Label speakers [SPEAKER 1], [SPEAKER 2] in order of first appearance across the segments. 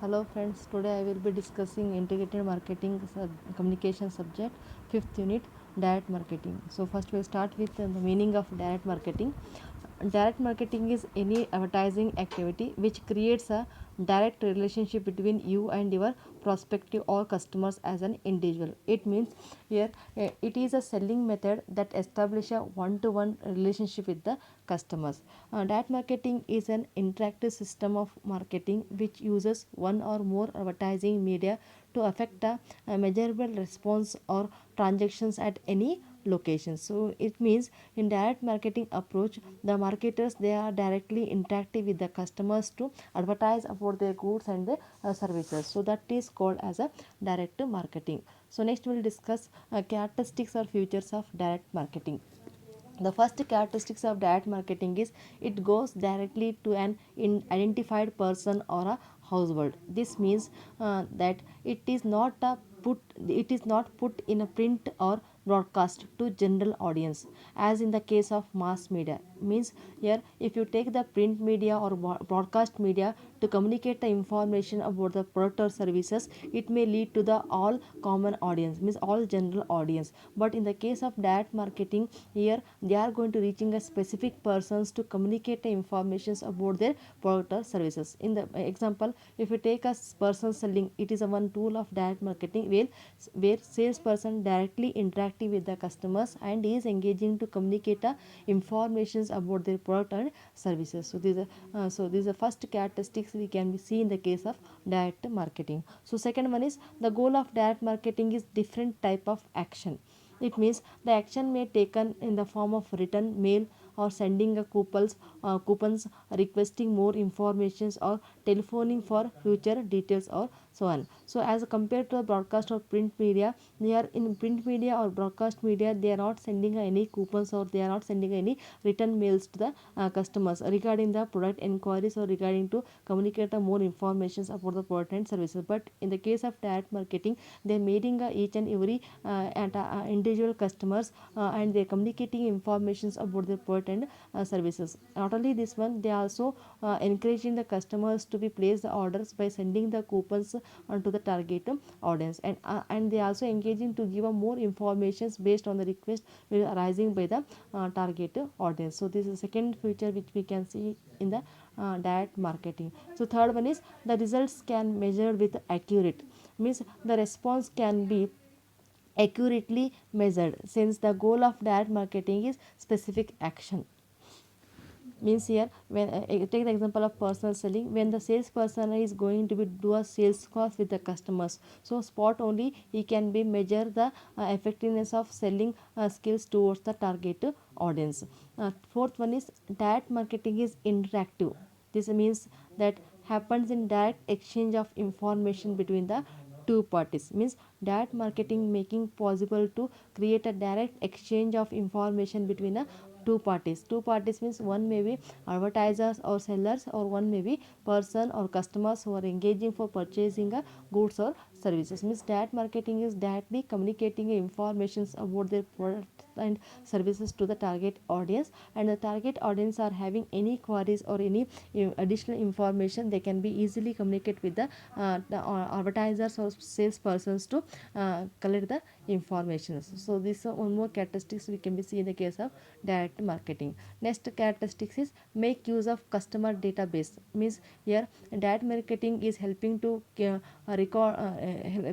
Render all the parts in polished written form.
[SPEAKER 1] Hello friends, today I will be discussing integrated marketing communication subject 5th unit direct marketing. So first we'll start with the meaning of direct marketing. Direct marketing is any advertising activity which creates a direct relationship between you and your prospective or customers as an individual. It means here it is a selling method that establishes a one-to-one relationship with the customers. Direct marketing is an interactive system of marketing which uses one or more advertising media to affect a measurable response or transactions at any location. So it means in direct marketing approach, the marketers they are directly interactive with the customers to advertise about their goods and the services. So that is called as a direct marketing. So next we will discuss characteristics or features of direct marketing. The first characteristics of direct marketing is it goes directly to an identified person or a household. This means that it is not put in a print or broadcast to general audience as in the case of mass media. Means here if you take the print media or broadcast media to communicate the information about the product or services, it may lead to the all common audience, means all general audience. But in the case of direct marketing, here they are going to reaching a specific persons to communicate the informations about their product or services. In the example, if you take a person selling, it is a one tool of direct marketing where salesperson directly interacting with the customers and is engaging to communicate the informations about their product and services. So these are first characteristics we can see in the case of direct marketing. So second one is the goal of direct marketing is different type of action. It means the action may taken in the form of written mail or sending a coupons, requesting more informations or telephoning for future details or so on. So as compared to a broadcast or print media, they are in print media or broadcast media, they are not sending any coupons or they are not sending any written mails to the customers regarding the product inquiries or regarding to communicate more informations about the product and services. But in the case of direct marketing, they are meeting each and every individual customers and they are communicating informations about their product and services. Not only this one, they are also encouraging the customers to be place the orders by sending the coupons to the target audience, and they are also engaging to give more informations based on the request arising by the target audience. So this is the second feature which we can see in the direct marketing. So third one is the results can measure with accurate, means the response can be accurately measured since the goal of direct marketing is specific action. Means here when take the example of personal selling, when the salesperson is going to be do a sales cost with the customers, so spot only he can be measure the effectiveness of selling skills towards the target audience. Fourth one is direct marketing is interactive. This means that happens in direct exchange of information between the two parties. Means direct marketing making possible to create a direct exchange of information between a two parties means one may be advertisers or sellers, or one may be person or customers who are engaging for purchasing a goods or services. Means direct marketing is directly communicating informations about their products and services to the target audience, and the target audience are having any queries or any additional information, they can be easily communicate with the advertisers or salespersons to collect the information. So this is one more characteristics we can be see in the case of direct marketing. Next characteristics is make use of customer database. Means here direct marketing is helping to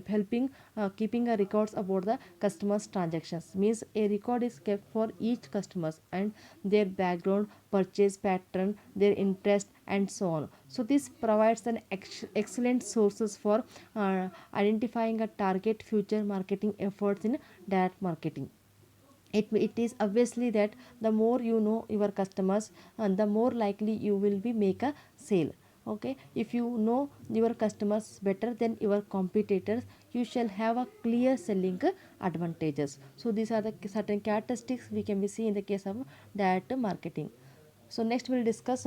[SPEAKER 1] helping keeping a records about the customers transactions. Means a record is kept for each customers and their background, purchase pattern, their interest and so on. So this provides an excellent sources for identifying a target future marketing efforts in direct marketing. It is obviously that the more you know your customers, and the more likely you will be make a sale. Okay, if you know your customers better than your competitors, you shall have a clear selling advantages. So these are the certain characteristics we can be see in the case of direct marketing. So next we'll discuss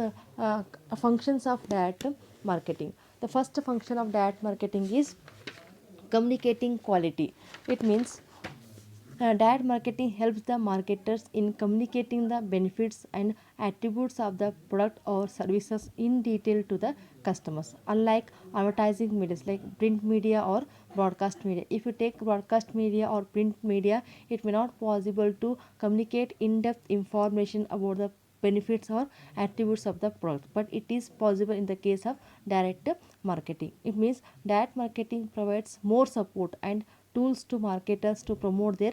[SPEAKER 1] functions of direct marketing. The first function of direct marketing is communicating quality. It means Direct marketing helps the marketers in communicating the benefits and attributes of the product or services in detail to the customers. Unlike advertising medias like print media or broadcast media. If you take broadcast media or print media, it may not possible to communicate in-depth information about the benefits or attributes of the product, but it is possible in the case of direct marketing. It means direct marketing provides more support and tools to marketers to promote their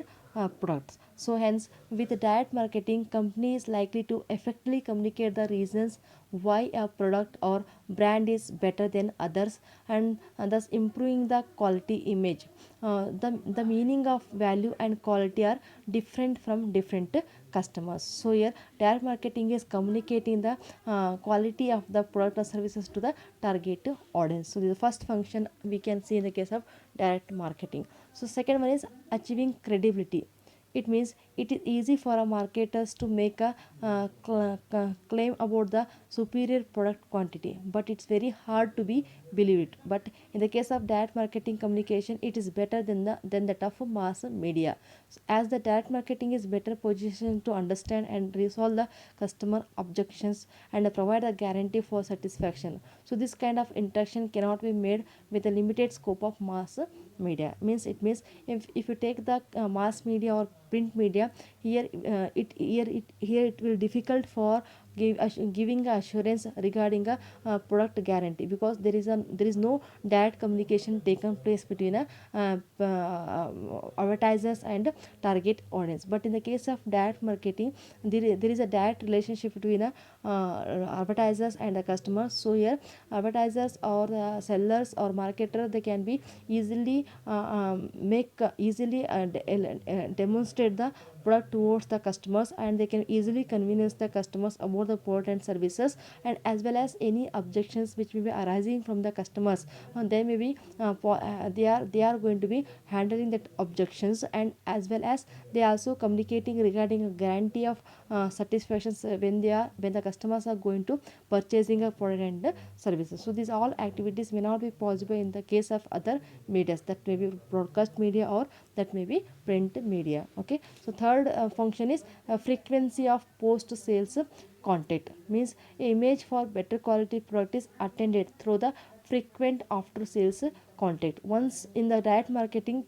[SPEAKER 1] products. So hence, with direct marketing, company is likely to effectively communicate the reasons why a product or brand is better than others, and thus improving the quality image. The meaning of value and quality are different from different customers. So here direct marketing is communicating the quality of the product or services to the target audience. So the first function we can see in the case of direct marketing. So second one is achieving credibility. It means it is easy for a marketers to make a claim about the superior product quantity, but it's very hard to be believed. But in the case of direct marketing communication, it is better than that of mass media. As the direct marketing is better positioned to understand and resolve the customer objections and provide a guarantee for satisfaction. So this kind of interaction cannot be made with a limited scope of mass media. Means it means if you take the mass media or print media, here it will difficult for giving assurance regarding a product guarantee, because there is no direct communication taken place between advertisers and target audience. But in the case of direct marketing, there is a direct relationship between advertisers and the customers. So here advertisers or sellers or marketer, they can be easily demonstrate the product towards the customers, and they can easily convince the customers about the product and services, and as well as any objections which may be arising from the customers, and they may be they are going to be handling that objections, and as well as they are also communicating regarding a guarantee of satisfactions when the customers are going to purchasing a product and services. So these all activities may not be possible in the case of other medias, that may be broadcast media or that may be print media. Okay, so third function is frequency of post sales content. Means image for better quality product is attended through the frequent after sales contact. Once in the direct marketing,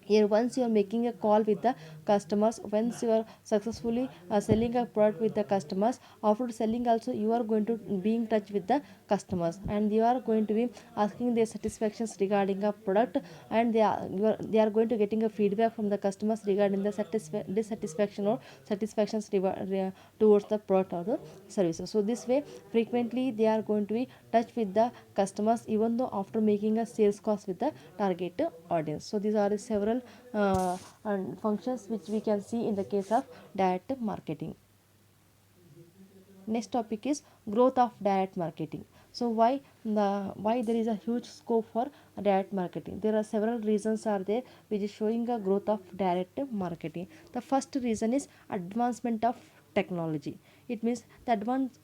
[SPEAKER 1] here once you are making a call with the customers, once you are successfully selling a product with the customers, after selling also you are going to be in touch with the customers, and you are going to be asking their satisfactions regarding a product, and they are going to getting a feedback from the customers regarding the dissatisfaction or satisfactions towards the product or the services. So this way frequently they are going to be touch with the customers even though after making a sales cost with the target audience. So these are the several and functions which we can see in the case of direct marketing. Next topic is growth of direct marketing. So why there is a huge scope for direct marketing? There are several reasons are there which is showing a growth of direct marketing. The first reason is advancement of technology. It means the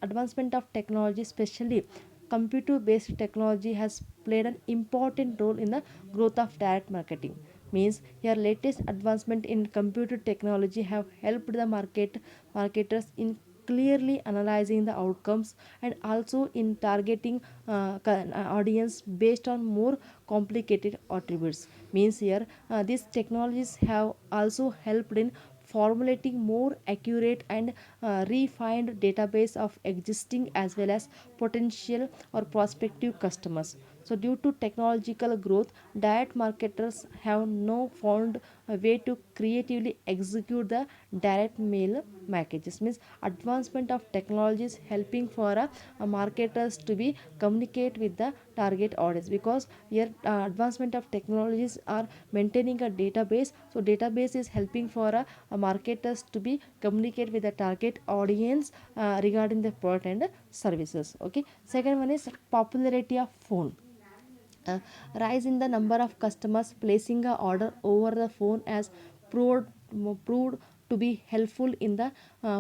[SPEAKER 1] advancement of technology, especially computer based technology, has played an important role in the growth of direct marketing. Means your latest advancement in computer technology have helped the marketers in clearly analyzing the outcomes and also in targeting audience based on more complicated attributes. Means here these technologies have also helped in formulating more accurate and refined database of existing as well as potential or prospective customers. So due to technological growth, direct marketers have now found a way to creatively execute the direct mail packages. Means advancement of technologies helping for marketers to be communicate with the target audience, because here advancement of technologies are maintaining a database. So database is helping for marketers to be communicate with the target audience regarding the product and services. Okay, second one is popularity of phone. uh, Rise in the number of customers placing a order over the phone as proved to be helpful in the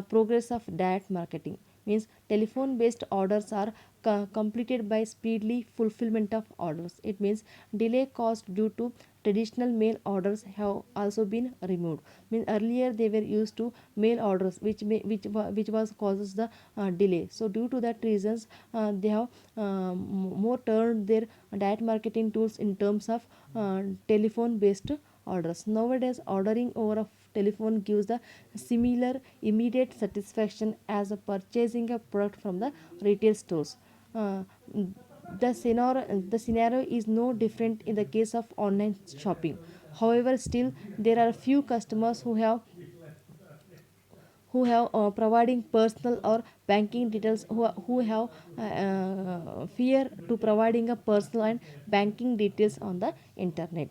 [SPEAKER 1] progress of direct marketing. Means telephone based orders are completed by speedily fulfillment of orders. It means delay caused due to traditional mail orders have also been removed. Means earlier they were used to mail orders which was causes the delay. So due to that reasons they have more turned their direct marketing tools in terms of telephone based orders. Nowadays ordering over a telephone gives the similar immediate satisfaction as a purchasing a product from the retail stores. uh, the scenario is no different in the case of online shopping. However, still there are few customers who have providing personal or banking details, who have fear to providing a personal and banking details on the internet.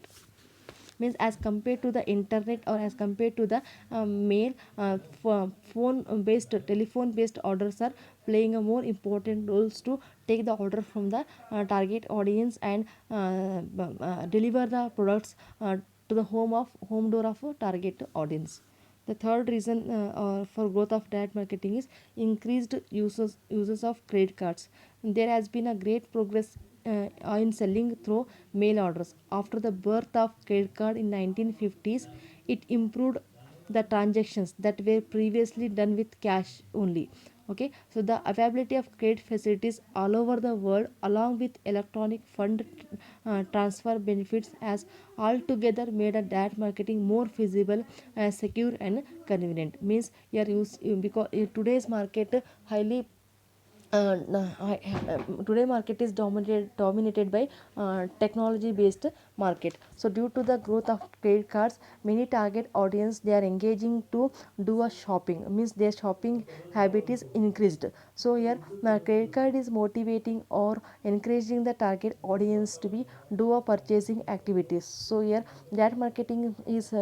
[SPEAKER 1] Means as compared to the internet or as compared to the mail, phone based telephone based orders are playing a more important roles to take the order from the target audience and deliver the products to the home door of a target audience. The third reason for growth of direct marketing is increased uses of credit cards. There has been a great progress in selling through mail orders. After the birth of credit card in 1950s, it improved the transactions that were previously done with cash only. Okay, so the availability of credit facilities all over the world along with electronic fund transfer benefits has altogether made a direct marketing more feasible, secure and convenient. Means you are used because in today's market highly today market is dominated by technology based market. So due to the growth of credit cards, many target audience they are engaging to do a shopping, means their shopping habit is increased. So here credit card is motivating or encouraging the target audience to be do a purchasing activities. So here that marketing is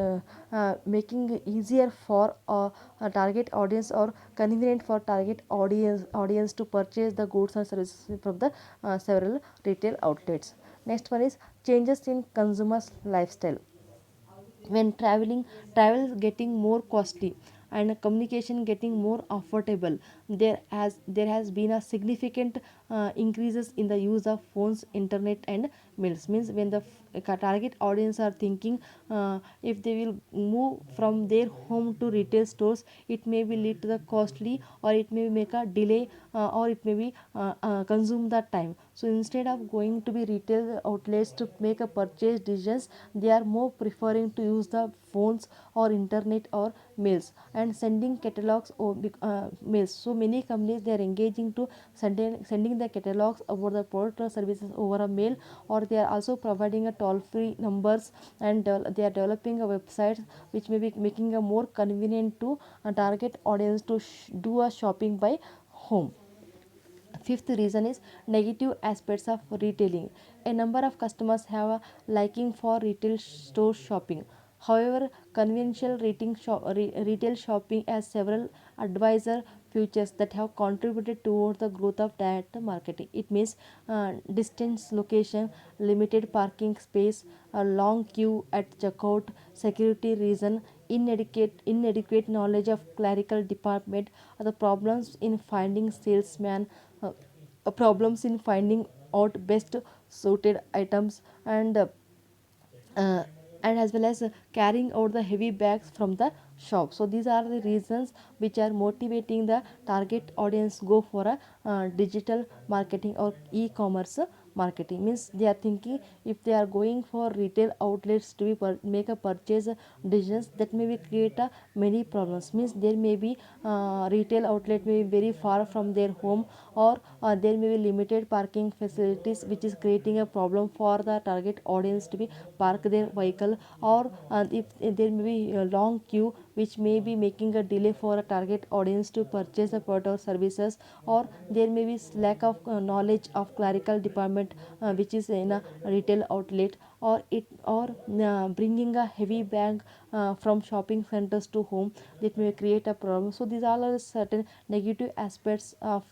[SPEAKER 1] making easier for a target audience or convenient for target audience to purchase the goods and services from the several retail outlets. Next one is changes in consumers lifestyle. When travel is getting more costly and communication getting more affordable, there has been a significant increases in the use of phones, internet and mails. Means when the target audience are thinking if they will move from their home to retail stores, it may be lead to the costly or it may make a delay or it may be consume that time. So instead of going to be retail outlets to make a purchase decisions, they are more preferring to use the phones or internet or mails and sending catalogs or mails. So many companies they are engaging to sending the catalogs about the product or services over a mail, or they are also providing a toll free numbers and they are developing a website which may be making a more convenient to a target audience to do a shopping by home. Fifth reason is negative aspects of retailing. A number of customers have a liking for retail store shopping. However, conventional retail shopping has several advisor features that have contributed towards the growth of direct marketing. It means distance, location, limited parking space, a long queue at checkout, security reason, inadequate knowledge of clerical department, the problems in finding salesman, uh, problems in finding out best suited items, uh, and as well as carrying out the heavy bags from the shop. So these are the reasons which are motivating the target audience go for a digital marketing or e-commerce marketing. Means they are thinking if they are going for retail outlets to be make a purchase decisions, that may be create many problems. Means there may be retail outlet may be very far from their home, or there may be limited parking facilities which is creating a problem for the target audience to be park their vehicle, or if there may be a long queue which may be making a delay for a target audience to purchase the product or services, or there may be lack of knowledge of clerical department which is in a retail outlet, or bringing a heavy bag from shopping centers to home, that may create a problem. So these all are certain negative aspects of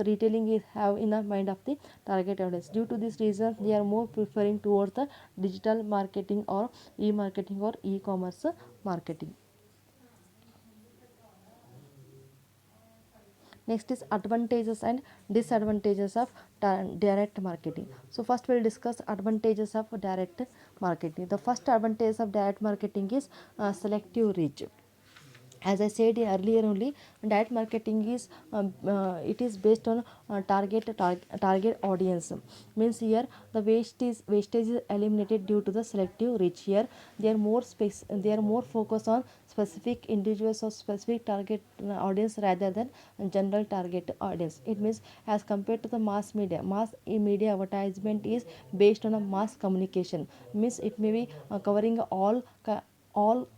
[SPEAKER 1] retailing is have in the mind of the target audience. Due to this reason, they are more preferring towards the digital marketing or e-marketing or e-commerce marketing. Next is advantages and disadvantages of direct marketing. So first we'll discuss advantages of direct marketing. The first advantage of direct marketing is selective reach. As I said earlier only, direct marketing is it is based on target audience. Means here the wastage is eliminated due to the selective reach. Here they are more focused on specific individuals or specific target audience rather than general target audience. It means as compared to the mass media advertisement is based on a mass communication. Means it may be covering all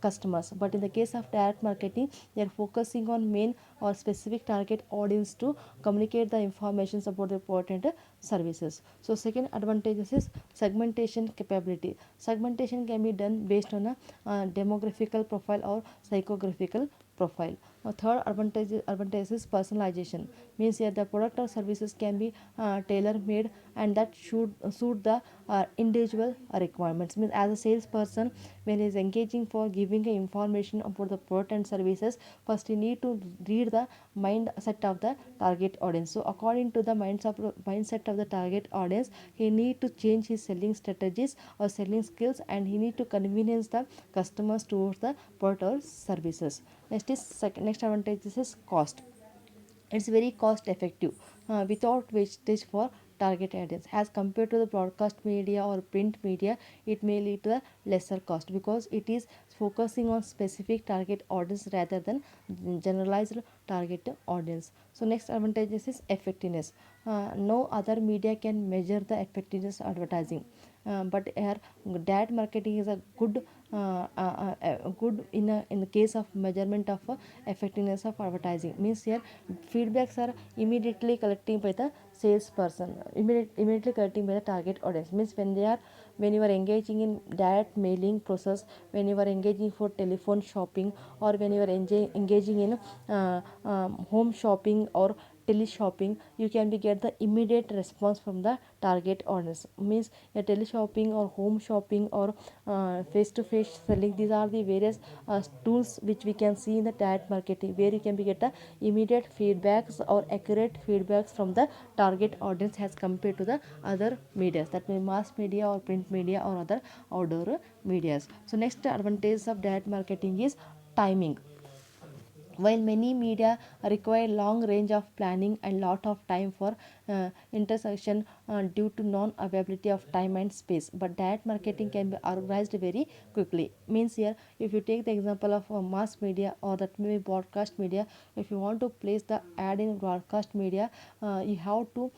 [SPEAKER 1] customers, but in the case of direct marketing they are focusing on main or specific target audience to communicate the informations about the important services. So second advantage is segmentation capability. Segmentation can be done based on a demographical profile or psychographical profile. Third advantage is personalization. Means here the product or services can be tailor made and that should suit the individual requirements. Means as a salesperson, when he is engaging for giving information about the product and services, first he need to read the mindset of the target audience. So according to the mindset of the target audience, he need to change his selling strategies or selling skills, and he need to convenience the customers towards the product or services. Next advantage is cost. It's very cost effective without wastage for target audience. As compared to the broadcast media or print media, it may lead to a lesser cost because it is focusing on specific target audience rather than generalized target audience. So next advantage is effectiveness. No other media can measure the effectiveness of advertising, but here direct marketing is a good in the case of measurement of effectiveness of advertising. Means here feedbacks are immediately collecting by the salesperson, immediately collecting by the target audience. Means when you are engaging in direct mailing process, when you are engaging for telephone shopping, or when you are engaging in home shopping or tele shopping, you can be get the immediate response from the target audience. Means a tele shopping or home shopping or face to face selling, these are the various tools which we can see in the direct marketing, where you can be get the immediate feedbacks or accurate feedbacks from the target audience as compared to the other medias, that means mass media or print media or other outdoor medias. So next advantage of direct marketing is timing. While many media require long range of planning and lot of time for intersection due to non-availability of time and space, but direct marketing can be organized very quickly. Means here, if you take the example of mass media or that may be broadcast media, if you want to place the ad in broadcast media, you have to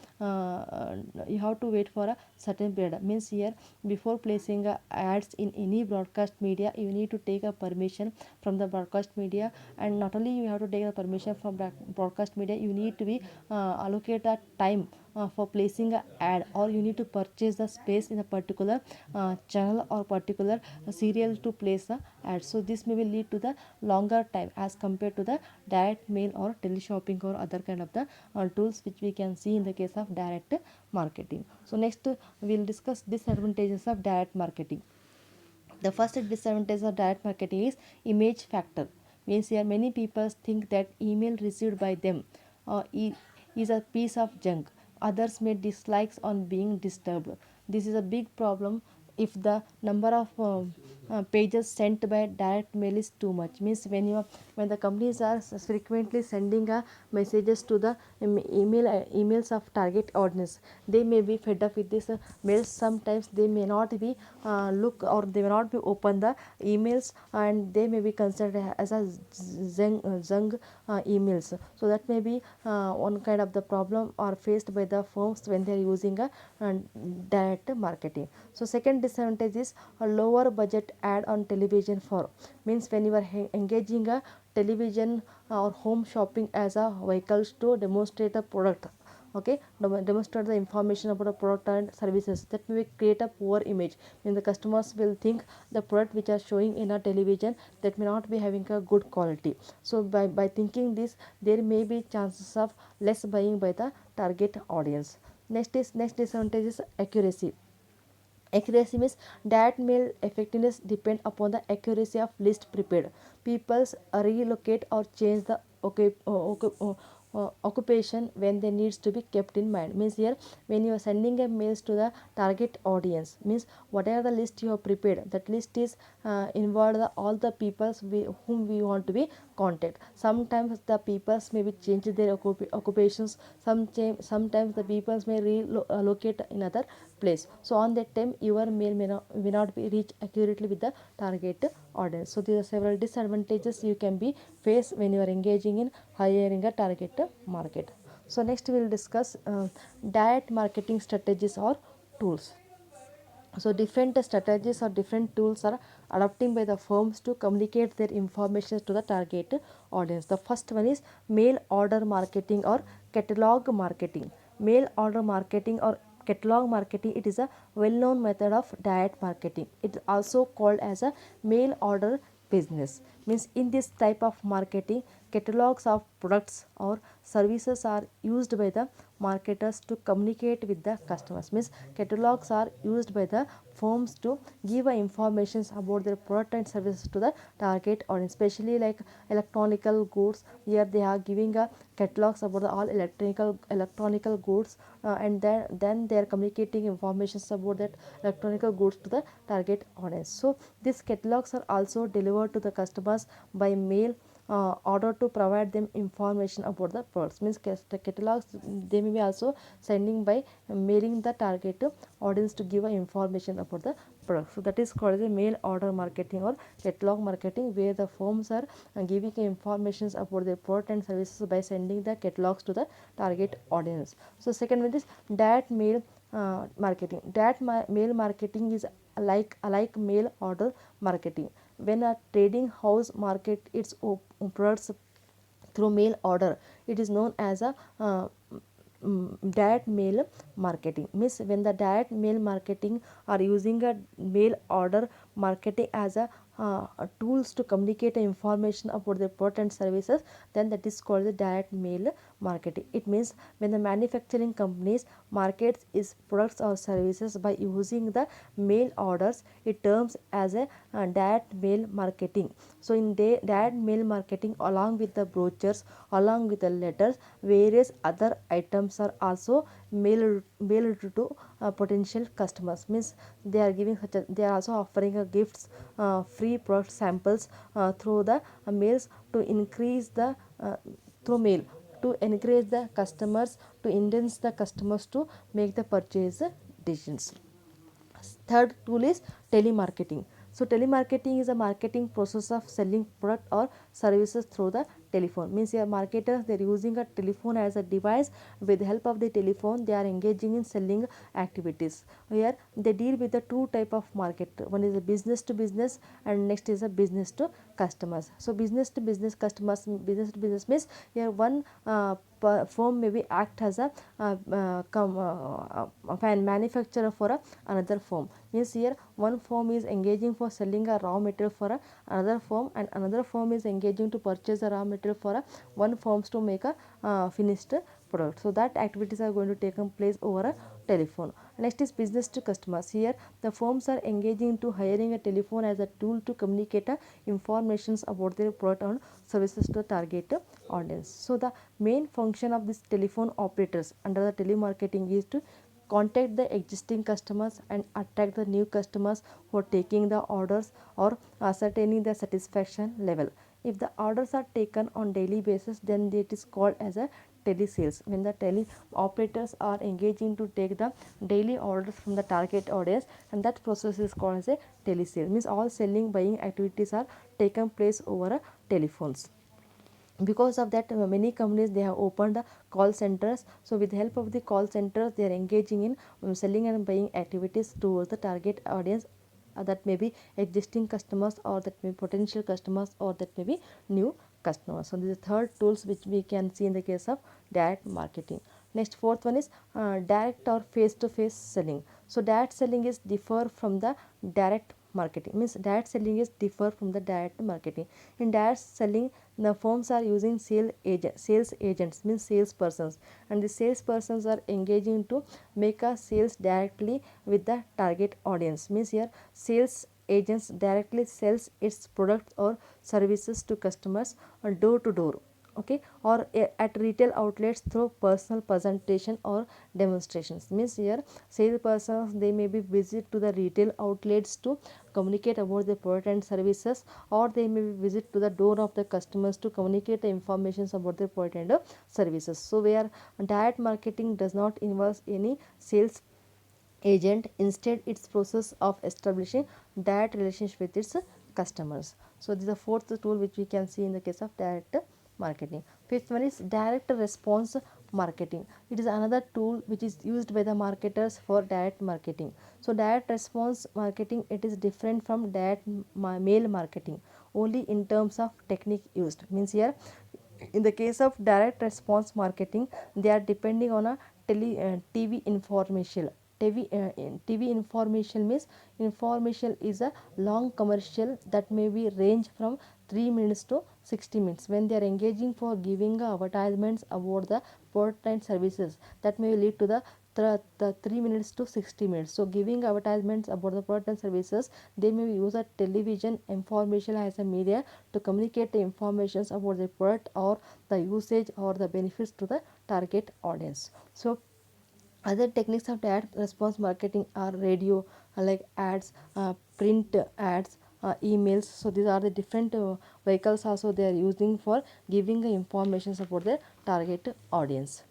[SPEAKER 1] wait for a certain period. Means here, before placing ads in any broadcast media, you need to take a permission from the broadcast media. And not only you have to take the permission from broadcast media, you need to be allocate a time for placing a ad, or you need to purchase the space in a particular channel or particular serial to place the ad. So this may lead to the longer time as compared to the direct mail or teleshopping or other kind of the tools which we can see in the case of direct marketing. So next we'll discuss disadvantages of direct marketing. The first disadvantage of direct marketing is image factor. Means here many people think that email received by them is a piece of junk. Others may dislikes on being disturbed. This is a big problem if the number of pages sent by direct mail is too much. Means when the companies are frequently sending messages to the emails of target audience, they may be fed up with this mails. Sometimes they may not be look, or they may not be open the emails, and they may be considered as a zung emails. So that may be one kind of the problem are faced by the firms when they are using a direct marketing. So second disadvantage is a lower budget ad on television for. Means when you are engaging a television or home shopping as a vehicle to demonstrate a product, okay, demonstrate the information about a product and services, that may create a poor image. When the customers will think the product which are showing in a television, that may not be having a good quality. So by thinking this, there may be chances of less buying by the target audience. Next disadvantage is accuracy. Accuracy means that mail effectiveness depend upon the accuracy of list prepared. People relocate or change the occupation when they needs to be kept in mind. Means here when you are sending a mails to the target audience, means whatever the list you have prepared, that list is involved all the peoples whom we want to be contact. Sometimes the peoples may be change their occupations, sometimes the peoples may relocate in other place. So on that time your mail may not be reach accurately with the target audience. So there are several disadvantages you can be face when you are engaging in hiring a target market. So next we will discuss direct marketing strategies or tools. So different strategies or different tools are adopting by the firms to communicate their information to the target audience. The first one is mail order marketing or catalog marketing. Mail order marketing or catalog marketing, it is a well known method of direct marketing. It is also called as a mail order business. Means in this type of marketing, catalogs of products or services are used by the marketers to communicate with the customers. Means catalogs are used by the firms to give information about their product and services to the target audience, especially like electronical goods. Here they are giving a catalogs about the all electronical goods, and then they are communicating information about that electronical goods to the target audience. So these catalogs are also delivered to the customers by mail order to provide them information about the products. Means the catalogs they may be also sending by mailing the target audience to give information about the product. So that is called as a mail order marketing or catalog marketing, where the firms are giving information about their product and services by sending the catalogs to the target audience. So second one is direct mail marketing. Mail marketing is like mail order marketing. When a trading house market its products through mail order, it is known as a direct mail marketing. Means when the direct mail marketing are using a mail order marketing as tools to communicate information about their product and services, then that is called the direct mail marketing. It means when the manufacturing companies markets its products or services by using the mail orders, it terms as a direct mail marketing. So in direct mail marketing, along with the brochures, along with the letters, various other items are also mailed to potential customers. Means they are giving they are also offering gifts, free product samples through the mails to increase the through mail to encourage the customers, to induce the customers to make the purchase decisions. Third tool is telemarketing. So telemarketing is a marketing process of selling product or services through the telephone. Means your marketers, they are using a telephone as a device. With the help of the telephone, they are engaging in selling activities. Here they deal with the two type of market. One is a business to business, and next is a business to customers. So business to business customers, business to business means here one firm maybe act as a manufacturer for another firm. Means here one firm is engaging for selling a raw material for another firm, and another firm is engaging to purchase a raw material for one firms to make a finished product. So that activities are going to take place over a telephone. Next is business to customers. Here the firms are engaging to hiring a telephone as a tool to communicate informations about their product and services to the target audience. So the main function of this telephone operators under the telemarketing is to contact the existing customers and attract the new customers who are taking the orders or ascertaining the satisfaction level. If the orders are taken on daily basis, then it is called as a telesales. When the tele operators are engaging to take the daily orders from the target audience, and that process is called as a telesale. Means all selling buying activities are taken place over telephones. Because of that, many companies they have opened call centers. So with the help of the call centers, they are engaging in selling and buying activities towards the target audience, that may be existing customers, or that may be potential customers, or that may be new customers. So this is third tools which we can see in the case of direct marketing. Next, fourth one is direct or face to face selling. So direct selling is differ from the direct marketing. Means direct selling is differ from the direct marketing. In direct selling, the firms are using sales agents, means salespersons, and the salespersons are engaging to make a sales directly with the target audience. Means here sales agents directly sells its products or services to customers door to door, okay, or at retail outlets through personal presentation or demonstrations. Means here salespersons they may be visit to the retail outlets to communicate about the product and services, or they may visit to the door of the customers to communicate the information about the product and services. So where direct marketing does not involve any sales agent, instead its process of establishing that relationship with its customers. So this is the fourth tool which we can see in the case of direct marketing. Fifth one is direct response marketing. It is another tool which is used by the marketers for direct marketing. So direct response marketing, it is different from direct mail marketing only in terms of technique used. Means here in the case of direct response marketing, they are depending on a TV information. TV information means information is a long commercial that may be range from 3 minutes to 60 minutes. When they are engaging for giving advertisements about the product and services, that may lead to the 3 minutes to 60 minutes. So giving advertisements about the product and services, they may use a television information as a media to communicate the informations about the product or the usage or the benefits to the target audience. So other techniques of direct response marketing are radio, like ads, print ads, emails. So these are the different vehicles also they are using for giving the information about the target audience.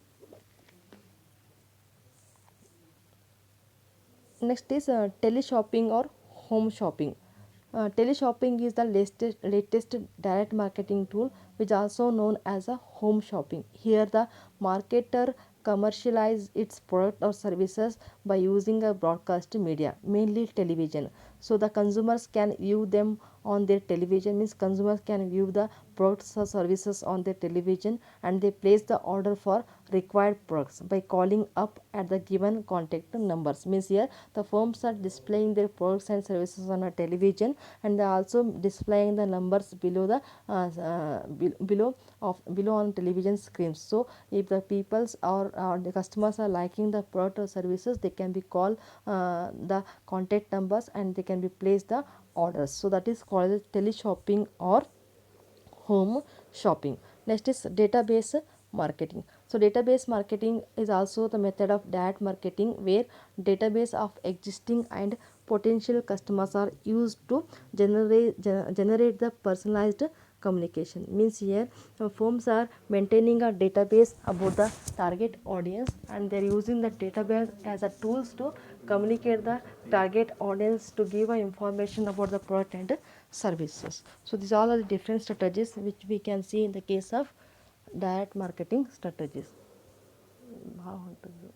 [SPEAKER 1] Next is teleshopping or home shopping. Teleshopping is the latest direct marketing tool, which also known as a home shopping. Here, the marketer commercialize its product or services by using a broadcast media, mainly television. So the consumers can view them on their television. Means consumers can view the products or services on their television, and they place the order for required products by calling up at the given contact numbers. Means here the firms are displaying their products and services on a television, and they are also displaying the numbers below the below on television screens. So if the peoples or the customers are liking the product or services, they can be called the contact numbers, and they can be placed the orders. So that is called teleshopping or home shopping. Next is database marketing. So database marketing is also the method of direct marketing where database of existing and potential customers are used to generate the personalized communication. Means here firms are maintaining a database about the target audience, and they are using the database as a tools to communicate the target audience to give information about the product and services. So these all are the different strategies which we can see in the case of direct marketing strategies. How to do?